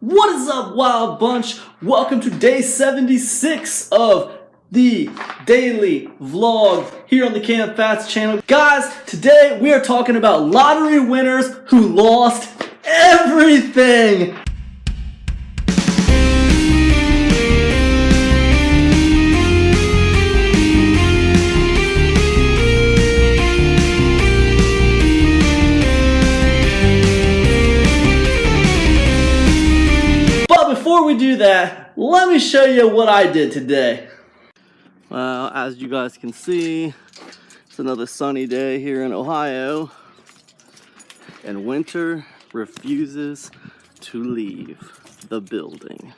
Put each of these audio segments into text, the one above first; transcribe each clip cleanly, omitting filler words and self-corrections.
What is up, Wild Bunch? Welcome to day 76 of the daily vlog here on the Cant channel. Guys, today we are talking about lottery winners who lost everything. Before we do that, let me show you what I did today. Well, as you guys can see, it's another sunny day here in Ohio, and winter refuses to leave the building.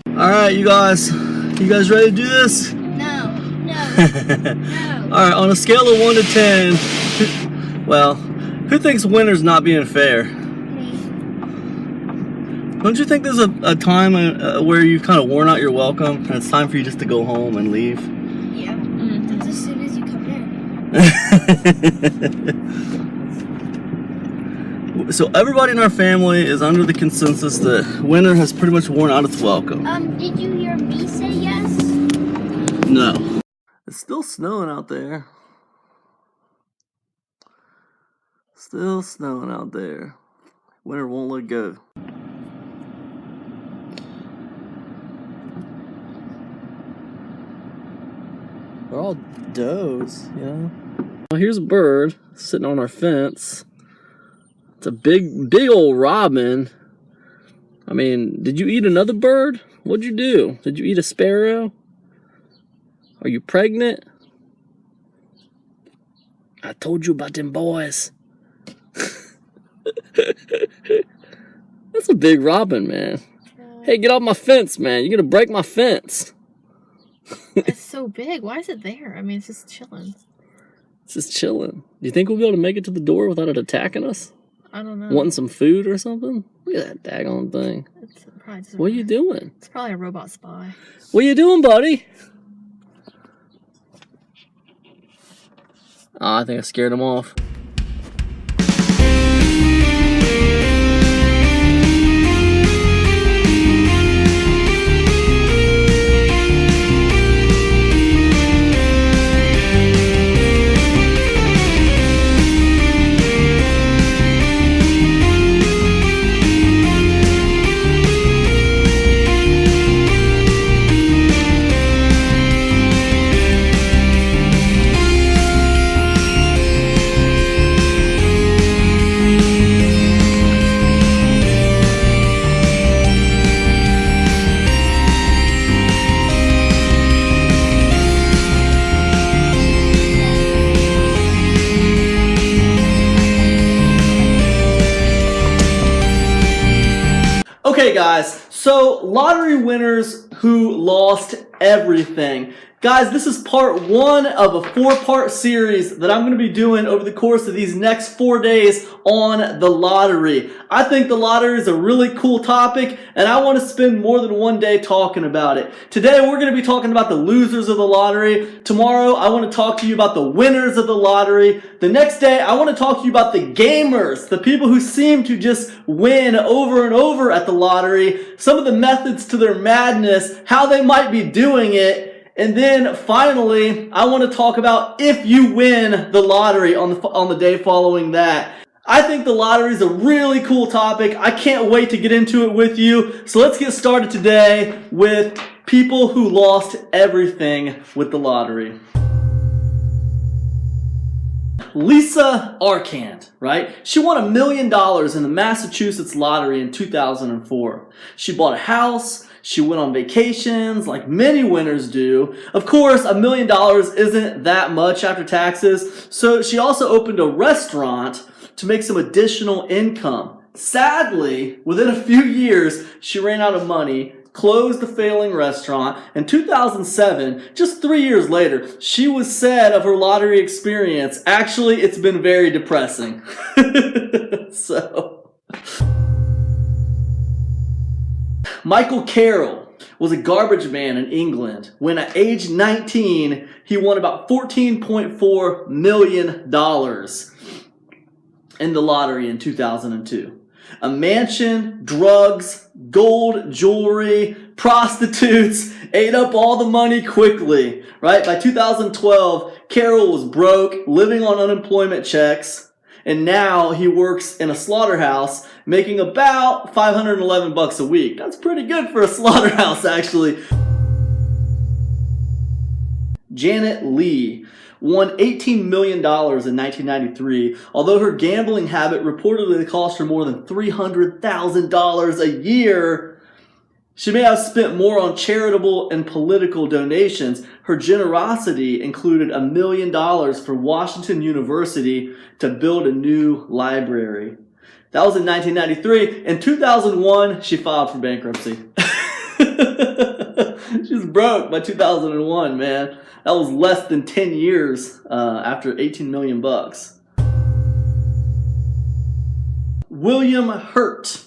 All right, you guys ready to do this? No. All right, on a scale of 1 to 10, well, who thinks winter's not being fair? Me. Don't you think there's a time where you've kind of worn out your welcome and it's time for you just to go home and leave? Yeah. That's as soon as you come in. So everybody in our family is under the consensus that winter has pretty much worn out its welcome. Did you hear me say yes? No. It's still snowing out there. Still snowing out there. Winter won't let go. They're all does, you know? Well, here's a bird sitting on our fence. It's a big old robin. I mean, did you eat another bird? What'd you do? Did you eat a sparrow? Are you pregnant? I told you about them boys. That's a big robin, man. Hey, get off my fence, man. You're gonna break my fence. It's so big. Why is it there? I mean, it's just chilling. It's just chilling. Do you think we'll be able to make it to the door without it attacking us? I don't know. Wanting some food or something? Look at that daggone thing. It's probably just What are you doing? It's probably a robot spy. What are you doing, buddy? Oh, I think I scared him off. Okay guys, so lottery winners who lost everything. Guys, this is part 1 of a 4-part series that I'm going to be doing over the course of these next 4 days on the lottery. I think the lottery is a really cool topic, and I want to spend more than 1 day talking about it. Today, we're going to be talking about the losers of the lottery. Tomorrow, I want to talk to you about the winners of the lottery. The next day, I want to talk to you about the gamers, the people who seem to just win over and over at the lottery, some of the methods to their madness, how they might be doing it. And then finally, I want to talk about if you win the lottery on the day following that. I think the lottery is a really cool topic. I can't wait to get into it with you. So let's get started today with people who lost everything with the lottery. Lisa Cant, right? She won $1 million in the Massachusetts lottery in 2004. She bought a house. She went on vacations like many winners do. Of course, $1 million isn't that much after taxes. So she also opened a restaurant to make some additional income. Sadly, within a few years, she ran out of money, closed the failing restaurant. In 2007, just 3 years later, she was said of her lottery experience, actually, it's been very depressing. So, Michael Carroll was a garbage man in England when at age 19, he won about $14.4 million. in the lottery in 2002. A mansion, drugs, gold jewelry, prostitutes ate up all the money quickly, right? By 2012, Carroll was broke, living on unemployment checks, and now he works in a slaughterhouse, making about $511 a week. That's pretty good for a slaughterhouse, actually. Janet Leigh won $18 million in 1993, although her gambling habit reportedly cost her more than $300,000 a year. She may have spent more on charitable and political donations. Her generosity included $1 million for Washington University to build a new library. That was in 1993. In 2001, she filed for bankruptcy. She was broke by 2001, man. That was less than 10 years after $18 million. William Hurt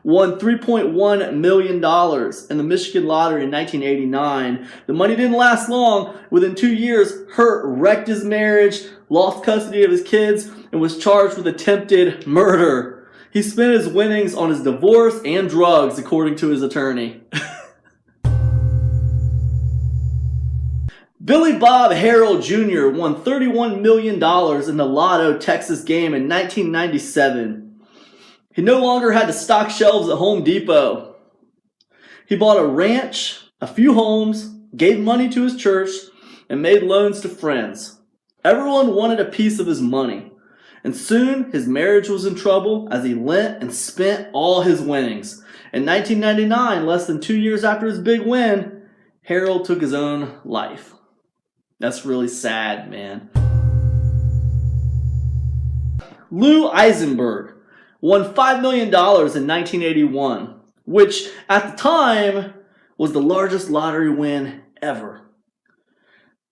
won $3.1 million in the Michigan lottery in 1989. The money didn't last long. Within 2 years, Hurt wrecked his marriage, lost custody of his kids, and was charged with attempted murder. He spent his winnings on his divorce and drugs, according to his attorney. Billy Bob Harrell Jr. won $31 million in the Lotto Texas game in 1997. He no longer had to stock shelves at Home Depot. He bought a ranch, a few homes, gave money to his church, and made loans to friends. Everyone wanted a piece of his money, and soon his marriage was in trouble as he lent and spent all his winnings. In 1999, less than 2 years after his big win, Harrell took his own life. That's really sad, man. Lou Eisenberg won $5 million in 1981, which at the time was the largest lottery win ever.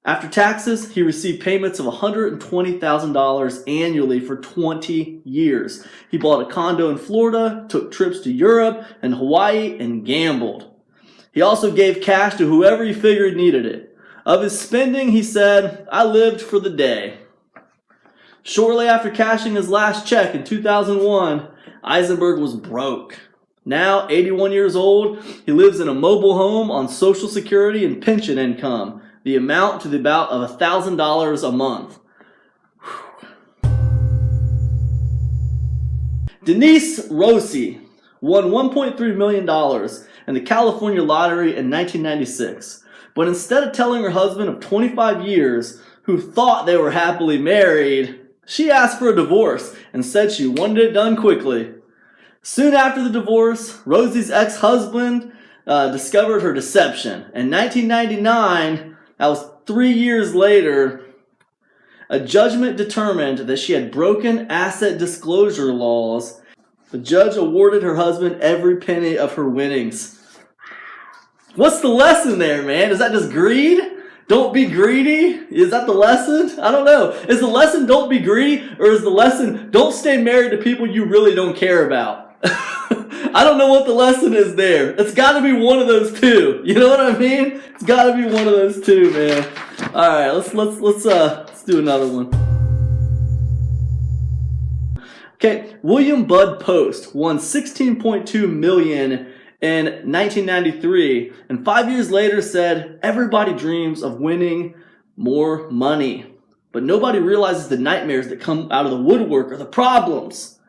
After taxes, he received payments of $120,000 annually for 20 years. He bought a condo in Florida, took trips to Europe and Hawaii, and gambled. He also gave cash to whoever he figured needed it. Of his spending, he said, "I lived for the day." Shortly after cashing his last check in 2001, Eisenberg was broke. Now, 81 years old, he lives in a mobile home on Social Security and pension income, the amount to the about of $1,000 a month. Denise Rossi won $1.3 million in the California lottery in 1996. But instead of telling her husband of 25 years, who thought they were happily married, she asked for a divorce and said she wanted it done quickly. Soon after the divorce, Rosie's ex-husband discovered her deception. In 1999, that was 3 years later, a judgment determined that she had broken asset disclosure laws. The judge awarded her husband every penny of her winnings. What's the lesson there, man? Is that just greed? Don't be greedy? Is that the lesson? I don't know. Is the lesson don't be greedy, or is the lesson don't stay married to people you really don't care about? I don't know what the lesson is there. It's got to be one of those two. You know what I mean? It's got to be one of those two, man. All right, let's do another one. Okay, William Bud Post won $16.2 million in 1993, and 5 years later said, "Everybody dreams of winning more money, but nobody realizes the nightmares that come out of the woodwork or the problems."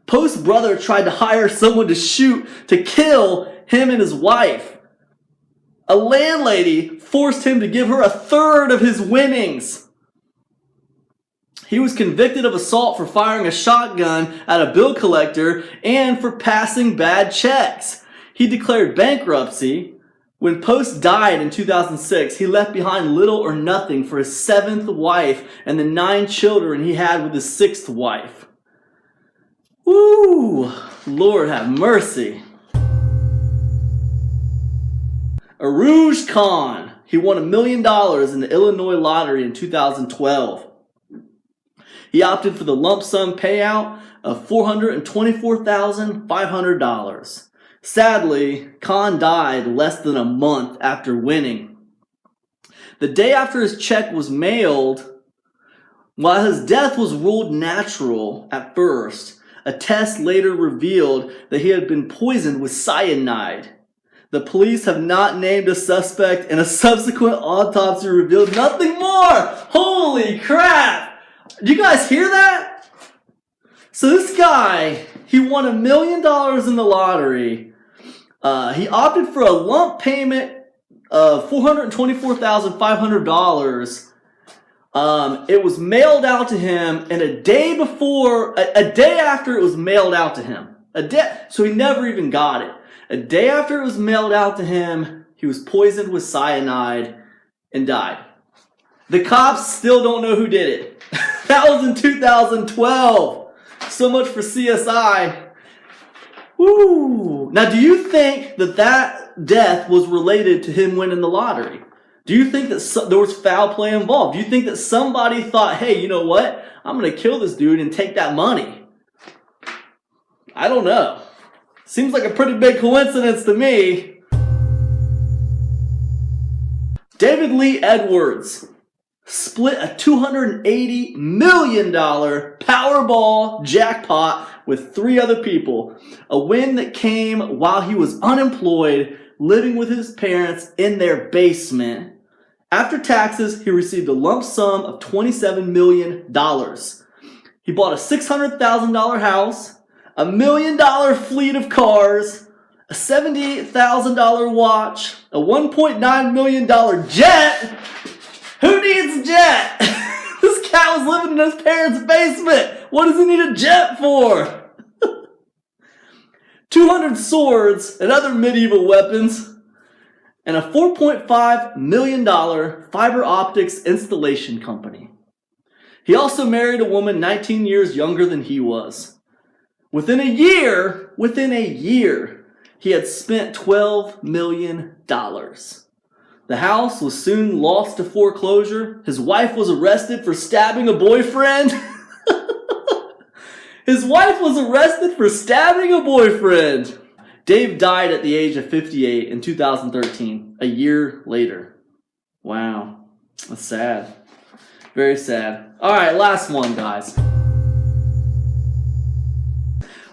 Post's brother tried to hire someone to kill him and his wife. A landlady forced him to give her a third of his winnings. He was convicted of assault for firing a shotgun at a bill collector and for passing bad checks. He declared bankruptcy. When Post died in 2006, he left behind little or nothing for his 7th wife and the 9 children he had with his 6th wife. Woo! Lord have mercy. Arman Khan, he won $1 million in the Illinois lottery in 2012. He opted for the lump sum payout of $424,500. Sadly, Khan died less than a month after winning. The day after his check was mailed, While his death was ruled natural at first, a test later revealed that he had been poisoned with cyanide. The police have not named a suspect, and a subsequent autopsy revealed nothing more. Holy crap! Do you guys hear that? So this guy, he won $1 million in the lottery. He opted for a lump payment of $424,500. It was mailed out to him, and a day after it was mailed out to him, so he never even got it. A day after it was mailed out to him, he was poisoned with cyanide and died. The cops still don't know who did it. That was in 2012. So much for CSI. Woo! Now, do you think that death was related to him winning the lottery? Do you think that there was foul play involved? Do you think that somebody thought, hey, you know what? I'm going to kill this dude and take that money? I don't know. Seems like a pretty big coincidence to me. David Lee Edwards split a $280 million Powerball jackpot with 3 other people. A win that came while he was unemployed, living with his parents in their basement. After taxes, he received a lump sum of $27 million. He bought a $600,000 house, a $1 million fleet of cars, a $78,000 watch, a $1.9 million jet. Who needs a jet? This cat was living in his parents' basement. What does he need a jet for? 200 swords and other medieval weapons, and a $4.5 million fiber optics installation company. He also married a woman 19 years younger than he was. Within a year, he had spent $12 million. The house was soon lost to foreclosure. His wife was arrested for stabbing a boyfriend. Dave died at the age of 58 in 2013, a year later. Wow, that's sad. Very sad. All right, last one, guys.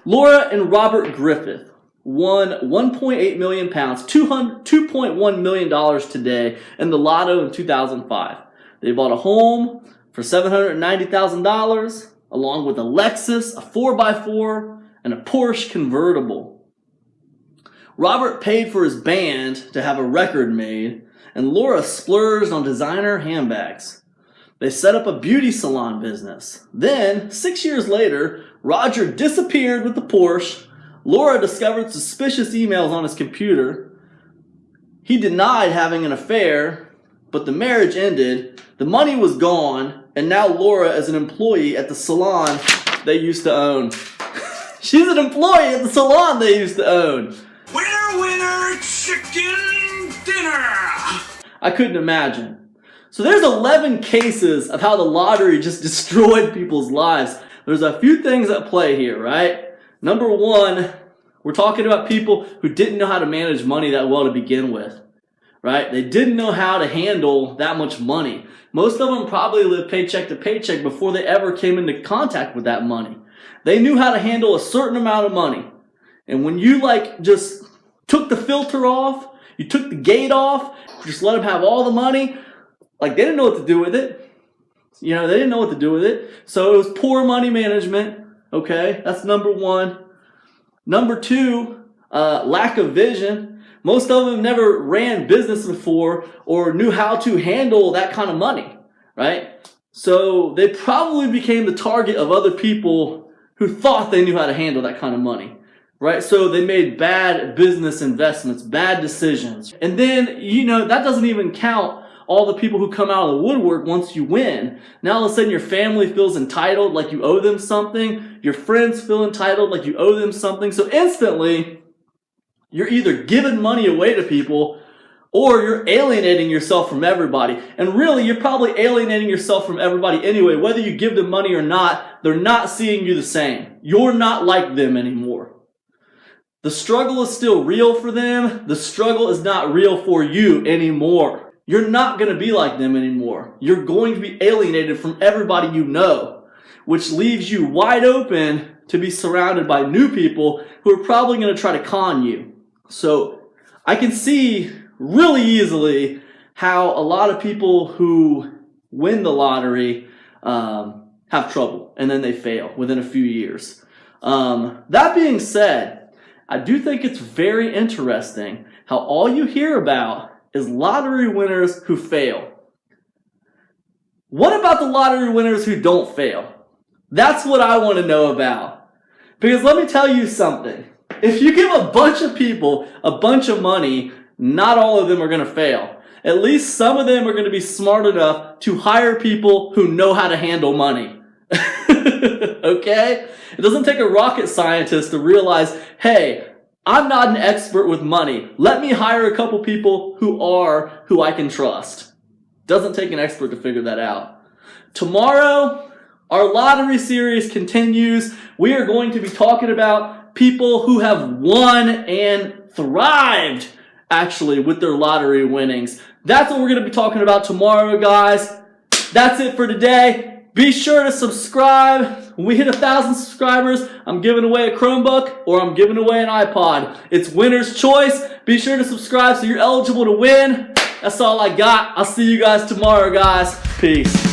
Laura and Robert Griffith won 1.8 million pounds, $2.1 million today in the lotto in 2005. They bought a home for $790,000, along with a Lexus, a 4x4, and a Porsche convertible. Robert paid for his band to have a record made, and Laura splurged on designer handbags. They set up a beauty salon business. Then, 6 years later, Roger disappeared with the Porsche. Laura discovered suspicious emails on his computer. He denied having an affair, but the marriage ended. The money was gone, and now Laura is an employee at the salon they used to own. She's an employee at the salon they used to own. Winner, winner, chicken dinner! I couldn't imagine. So there's 11 cases of how the lottery just destroyed people's lives. There's a few things at play here, right? Number one, we're talking about people who didn't know how to manage money that well to begin with, right? They didn't know how to handle that much money. Most of them probably lived paycheck to paycheck before they ever came into contact with that money. They knew how to handle a certain amount of money. And when you just took the filter off, you took the gate off, just let them have all the money, they didn't know what to do with it. They didn't know what to do with it. So it was poor money management. Okay, that's number one. Number two, lack of vision. Most of them never ran business before or knew how to handle that kind of money, right? So they probably became the target of other people who thought they knew how to handle that kind of money, right? So they made bad business investments, bad decisions. And then, that doesn't even count all the people who come out of the woodwork once you win. Now all of a sudden your family feels entitled like you owe them something. Your friends feel entitled like you owe them something. So instantly, you're either giving money away to people or you're alienating yourself from everybody. And really, you're probably alienating yourself from everybody anyway. Whether you give them money or not, they're not seeing you the same. You're not like them anymore. The struggle is still real for them. The struggle is not real for you anymore. you're not going to be like them anymore. You're going to be alienated from everybody you know, which leaves you wide open to be surrounded by new people who are probably going to try to con you. So I can see really easily how a lot of people who win the lottery have trouble and then they fail within a few years. That being said, I do think it's very interesting how all you hear about is lottery winners who fail. What about the lottery winners who don't fail? That's what I want to know about. Because let me tell you something. If you give a bunch of people a bunch of money, not all of them are going to fail. At least some of them are going to be smart enough to hire people who know how to handle money. Okay? It doesn't take a rocket scientist to realize, hey, I'm not an expert with money. Let me hire a couple people who I can trust. Doesn't take an expert to figure that out. Tomorrow, our lottery series continues. We are going to be talking about people who have won and thrived, actually, with their lottery winnings. That's what we're going to be talking about tomorrow, guys. That's it for today. Be sure to subscribe. When we hit 1,000 subscribers, I'm giving away a Chromebook or I'm giving away an iPod. It's winner's choice. Be sure to subscribe so you're eligible to win. That's all I got. I'll see you guys tomorrow, guys. Peace.